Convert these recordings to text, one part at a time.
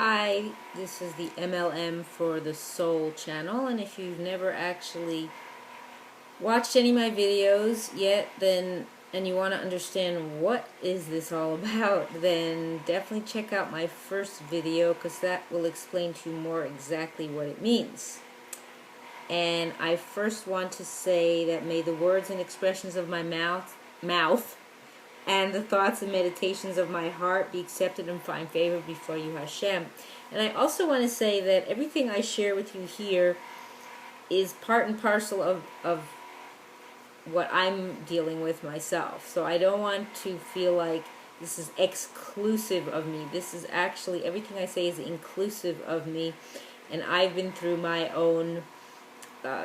Hi, this is the M.L.M for the Soul channel, and if you've never actually watched any of my videos yet, and you want to understand what is this all about, then definitely check out my first video, because that will explain to you more exactly what it means. And I first want to say that may the words and expressions of my mouth and the thoughts and meditations of my heart be accepted and find favor before you, Hashem. And I also want to say that everything I share with you here is part and parcel of what I'm dealing with myself. So I don't want to feel like this is exclusive of me. This is actually, everything I say is inclusive of me. And I've been through my own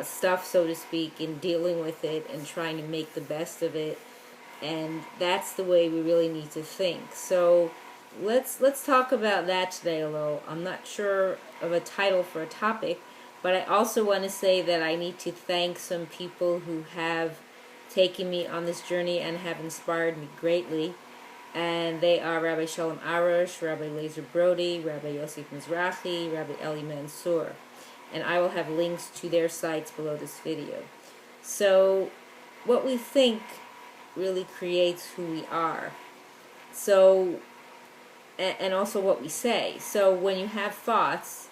stuff, so to speak, in dealing with it and trying to make the best of it. And that's the way we really need to think. So let's talk about that today a little. I'm not sure of a title for a topic, but I also want to say that I need to thank some people who have taken me on this journey and have inspired me greatly. And they are Rabbi Shalom Arush, Rabbi Lazer Brody, Rabbi Yosef Mizrahi, Rabbi Eli Mansour. And I will have links to their sites below this video. So what we think really creates who we are. So, and also what we say. So when you have thoughts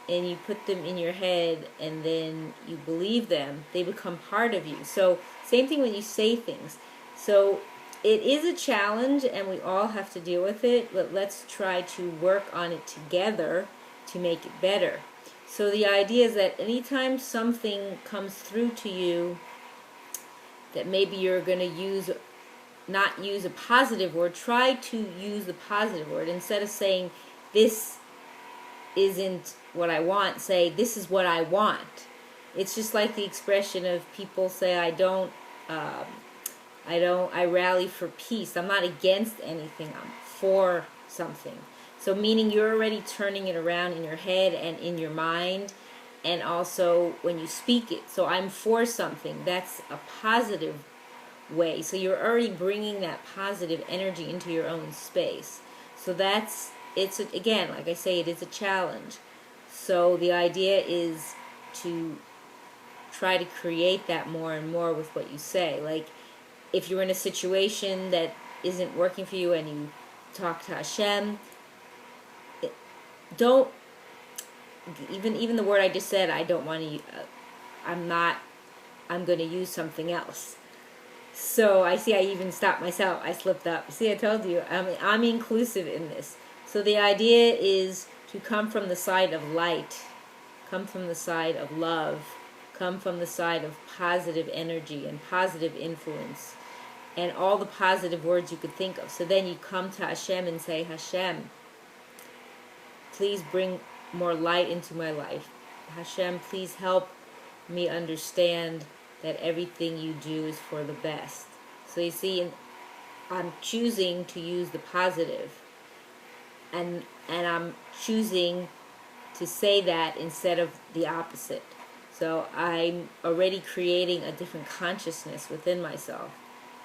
and you put them in your head and then you believe them, they become part of you. So same thing when you say things. So it is a challenge and we all have to deal with it, but let's try to work on it together to make it better. So the idea is that anytime something comes through to you that maybe you're going to not use a positive word, try to use the positive word. Instead of saying, this isn't what I want, say, this is what I want. It's just like the expression of people say, I rally for peace. I'm not against anything, I'm for something. So meaning you're already turning it around in your head and in your mind, and also when you speak it. So I'm for something. That's a positive way. So you're already bringing that positive energy into your own space. So again, like I say, it is a challenge. So the idea is to try to create that more and more with what you say. Like if you're in a situation that isn't working for you and you talk to Hashem, don't even the word I just said, I don't want to, I'm going to use something else. So I even stopped myself. I slipped up. See, I told you, I'm inclusive in this. So the idea is to come from the side of light, come from the side of love, come from the side of positive energy and positive influence, and all the positive words you could think of. So then you come to Hashem and say, Hashem, please bring more light into my life. Hashem, please help me understand that everything you do is for the best. So you see, I'm choosing to use the positive, and I'm choosing to say that instead of the opposite. So I'm already creating a different consciousness within myself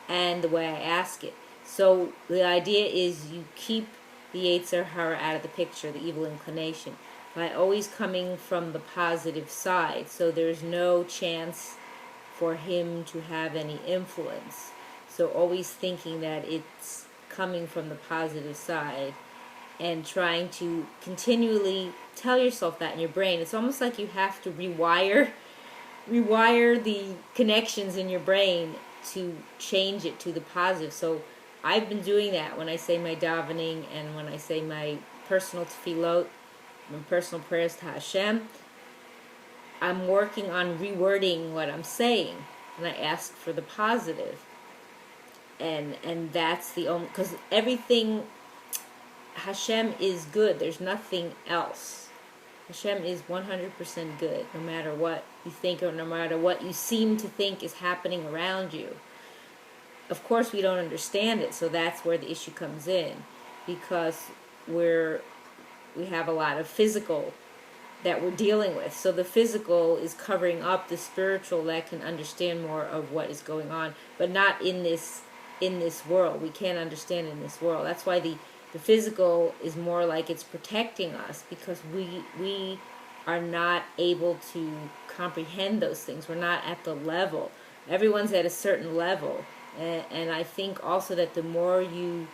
and the way I ask it. So the idea is you keep the Yetzer Hara out of the picture, the evil inclination, by always coming from the positive side. So there's no chance for him to have any influence. So always thinking that it's coming from the positive side and trying to continually tell yourself that in your brain. It's almost like you have to rewire the connections in your brain to change it to the positive. So I've been doing that when I say my davening and when I say my personal tefillot, my personal prayers to Hashem. I'm working on rewording what I'm saying, and I ask for the positive. And that's the only, because everything, Hashem is good. There's nothing else. Hashem is 100% good, no matter what you think or no matter what you seem to think is happening around you. Of course, we don't understand it, so that's where the issue comes in, because we have a lot of physical that we're dealing with. So the physical is covering up the spiritual that can understand more of what is going on, but not in this world. We can't understand in this world. That's why the The physical is more like it's protecting us because we are not able to comprehend those things. We're not at the level. Everyone's at a certain level. And I think also that the more you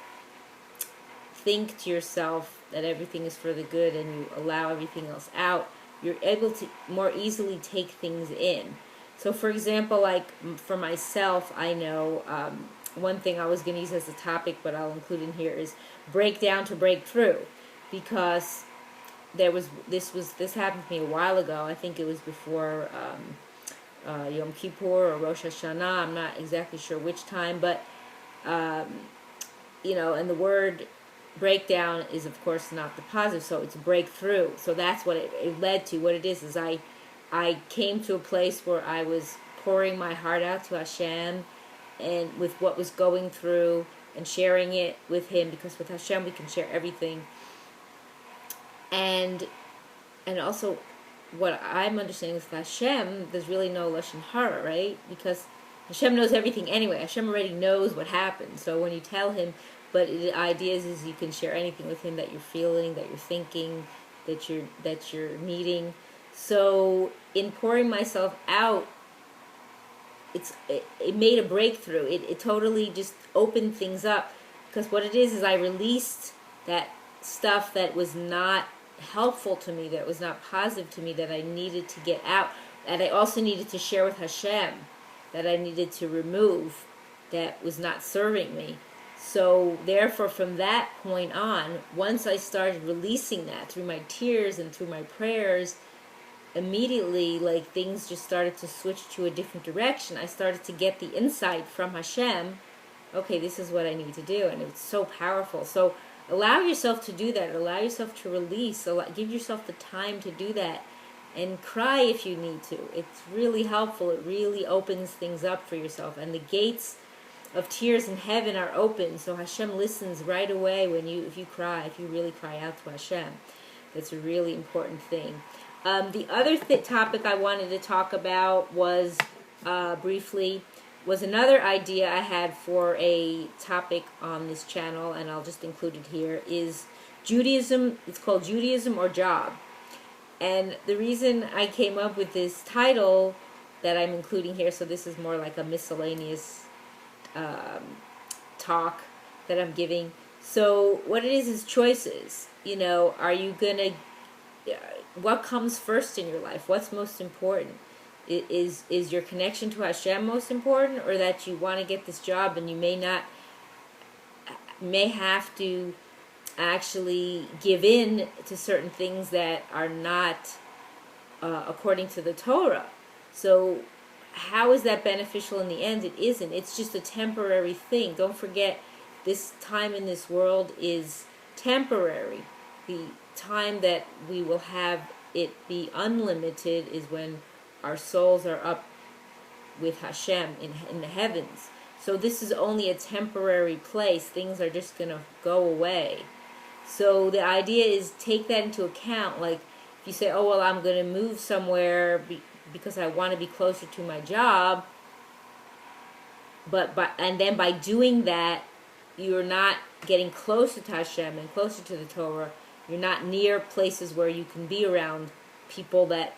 think to yourself that everything is for the good and you allow everything else out, you're able to more easily take things in. So for example, like for myself, I know one thing I was going to use as a topic, but I'll include in here, is break down to break through, because this happened to me a while ago. I think it was before Yom Kippur or Rosh Hashanah. I'm not exactly sure which time, but and the word breakdown is of course not the positive, so it's breakthrough. So that's what it led to. What it is I came to a place where I was pouring my heart out to Hashem, and with what was going through, and sharing it with Him, because with Hashem we can share everything. And also, what I'm understanding is that Hashem, there's really no lashon hara, right? Because Hashem knows everything anyway. Hashem already knows what happened. So when you tell Him, but the idea is you can share anything with Him that you're feeling, that you're thinking, that you're needing. So in pouring myself out, it made a breakthrough. It totally just opened things up, because what it is I released that stuff that was not helpful to me, that was not positive to me, that I needed to get out, that I also needed to share with Hashem, that I needed to remove, that was not serving me. So therefore, from that point on, once I started releasing that through my tears and through my prayers, immediately, like, things just started to switch to a different direction. I started to get the insight from Hashem, okay, this is what I need to do, and it's so powerful. So allow yourself to do that. Allow yourself to release. Give yourself the time to do that, and cry if you need to. It's really helpful. It really opens things up for yourself, and the gates of tears in heaven are open, so Hashem listens right away if you cry, if you really cry out to Hashem. That's a really important thing. The other topic I wanted to talk about was, briefly, was another idea I had for a topic on this channel, and I'll just include it here, is Judaism. It's called Judaism or Job. And the reason I came up with this title that I'm including here, so this is more like a miscellaneous talk that I'm giving. So what it is choices. Are you gonna, what comes first in your life? What's most important? Is your connection to Hashem most important, or that you want to get this job and you may have to actually give in to certain things that are not according to the Torah? So how is that beneficial in the end? It isn't. It's just a temporary thing. Don't forget, this time in this world is temporary. The time that we will have it be unlimited is when our souls are up with Hashem in the heavens. So this is only a temporary place. Things are just going to go away. So the idea is, take that into account. Like, if you say, oh, well, I'm going to move somewhere because I want to be closer to my job, and then by doing that, you're not getting closer to Hashem and closer to the Torah. You're not near places where you can be around people that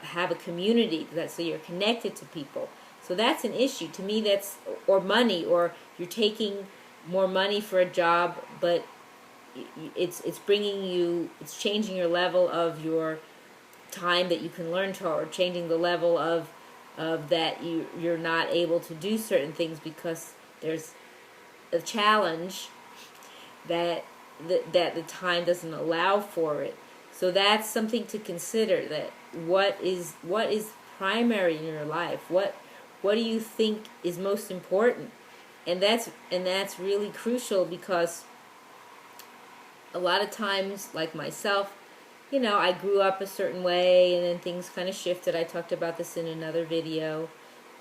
have a community, so you're connected to people. So that's an issue. To me, that's, or money, or you're taking more money for a job, but it's changing your level of your time that you can learn Torah, or changing the level of that you're not able to do certain things because there's a challenge that the time doesn't allow for it. So that's something to consider, that what is primary in your life, what do you think is most important? And that's really crucial, because a lot of times, like myself, I grew up a certain way, and then things kind of shifted. I talked about this in another video,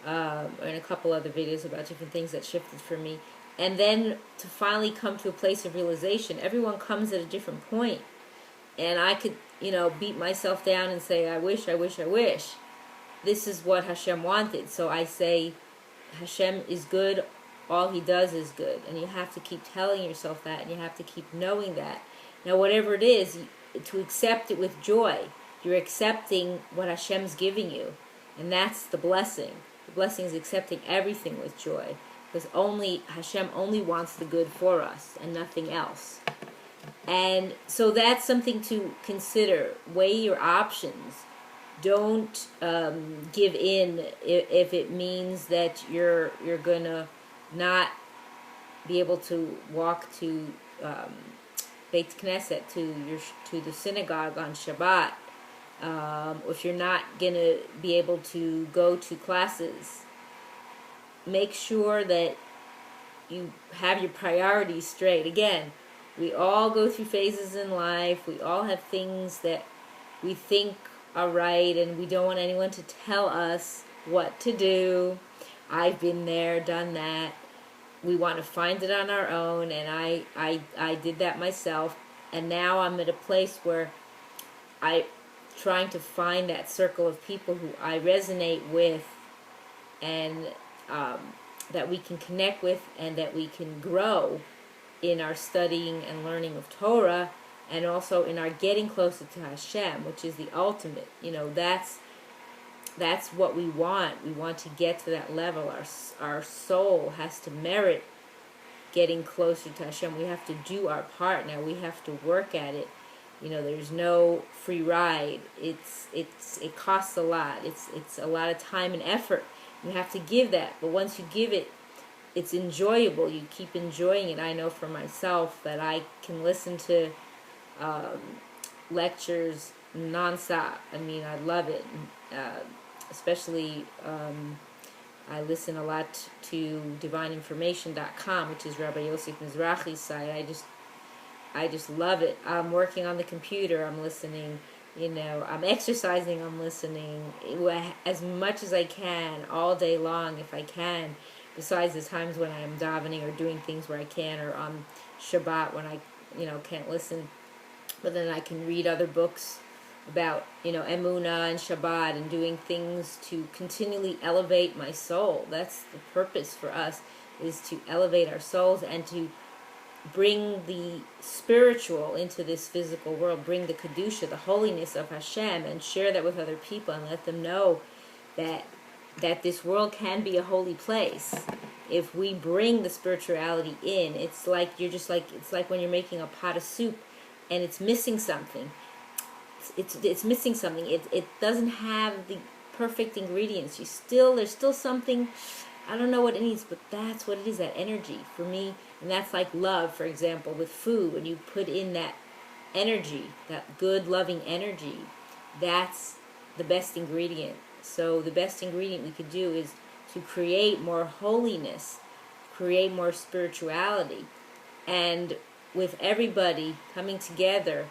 or in a couple other videos about different things that shifted for me. And then to finally come to a place of realization, everyone comes at a different point. And I could, beat myself down and say, I wish. This is what Hashem wanted. So I say, Hashem is good all he does is good. And you have to keep telling yourself that, and you have to keep knowing that. Now, whatever it is, to accept it with joy. You're accepting what Hashem's giving you. And that's the blessing. The blessing is accepting everything with joy. Because Hashem only wants the good for us and nothing else. And so that's something to consider. Weigh your options. Don't give in if it means that you're gonna not be able to walk to Beit Knesset, to the synagogue on Shabbat. If you're not gonna be able to go to classes, make sure that you have your priorities straight. Again, we all go through phases in life. We all have things that we think are right, and we don't want anyone to tell us what to do. I've been there, done that. We want to find it on our own, and I did that myself. And now I'm at a place where I'm trying to find that circle of people who I resonate with, and that we can connect with, and that we can grow in our studying and learning of Torah, and also in our getting closer to Hashem, which is the ultimate. That's what we want. We want to get to that level. Our soul has to merit getting closer to Hashem. We have to do our part. Now we have to work at it. There's no free ride. It costs a lot. It's a lot of time and effort. You have to give that. But once you give it, it's enjoyable. You keep enjoying it. I know for myself that I can listen to lectures nonstop. I mean, I love it. Especially, I listen a lot to divineinformation.com, which is Rabbi Yosef Mizrahi's site. I just love it. I'm working on the computer. I'm listening. I'm exercising. I'm listening as much as I can all day long, if I can. Besides the times when I'm davening or doing things where I can, or on Shabbat when I, can't listen. But then I can read other books about, Emunah and Shabbat, and doing things to continually elevate my soul. That's the purpose for us, is to elevate our souls and to bring the spiritual into this physical world, bring the Kedusha, the holiness of Hashem, and share that with other people, and let them know that this world can be a holy place if we bring the spirituality in. It's like when you're making a pot of soup and it's missing something. It's missing something. It doesn't have the perfect ingredients. There's still something. I don't know what it needs, but that's what it is, that energy for me. And that's like love, for example, with food. When you put in that energy, that good, loving energy, that's the best ingredient. So the best ingredient we could do is to create more holiness, create more spirituality. And with everybody coming together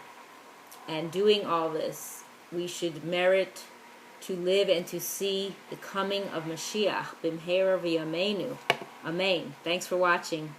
and doing all this, we should merit to live and to see the coming of Mashiach, b'mheira v'yameinu. Amen. Thanks for watching.